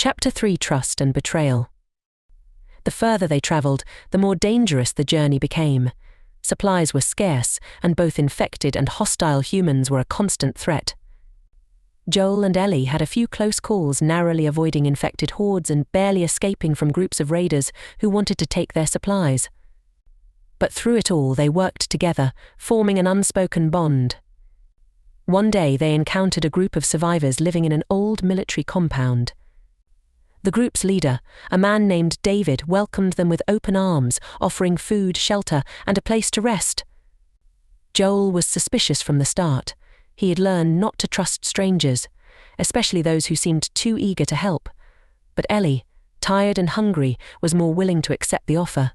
Chapter 3: Trust and Betrayal. The further they travelled, the more dangerous the journey became. Supplies were scarce, and both infected and hostile humans were a constant threat. Joel and Ellie had a few close calls, narrowly avoiding infected hordes and barely escaping from groups of raiders who wanted to take their supplies. But through it all, they worked together, forming an unspoken bond. One day they encountered a group of survivors living in an old military compound. The group's leader, a man named David, welcomed them with open arms, offering food, shelter, and a place to rest. Joel was suspicious from the start. He had learned not to trust strangers, especially those who seemed too eager to help. But Ellie, tired and hungry, was more willing to accept the offer.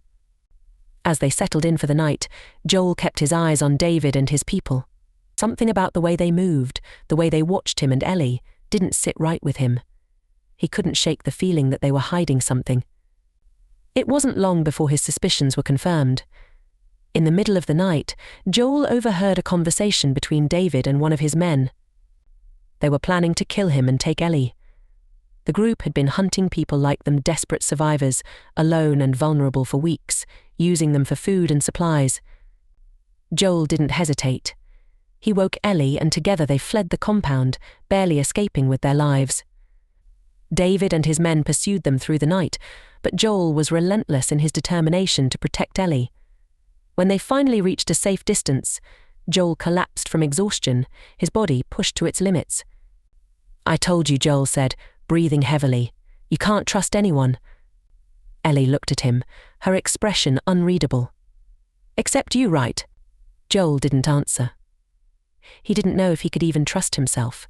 As they settled in for the night, Joel kept his eyes on David and his people. Something about the way they moved, the way they watched him and Ellie, didn't sit right with him. He couldn't shake the feeling that they were hiding something. It wasn't long before his suspicions were confirmed. In the middle of the night, Joel overheard a conversation between David and one of his men. They were planning to kill him and take Ellie. The group had been hunting people like them, desperate survivors, alone and vulnerable for weeks, using them for food and supplies. Joel didn't hesitate. He woke Ellie and together they fled the compound, barely escaping with their lives. David and his men pursued them through the night, but Joel was relentless in his determination to protect Ellie. When they finally reached a safe distance, Joel collapsed from exhaustion, his body pushed to its limits. "I told you," Joel said, breathing heavily. "You can't trust anyone." Ellie looked at him, her expression unreadable. "Except you, right?" Joel didn't answer. He didn't know if he could even trust himself.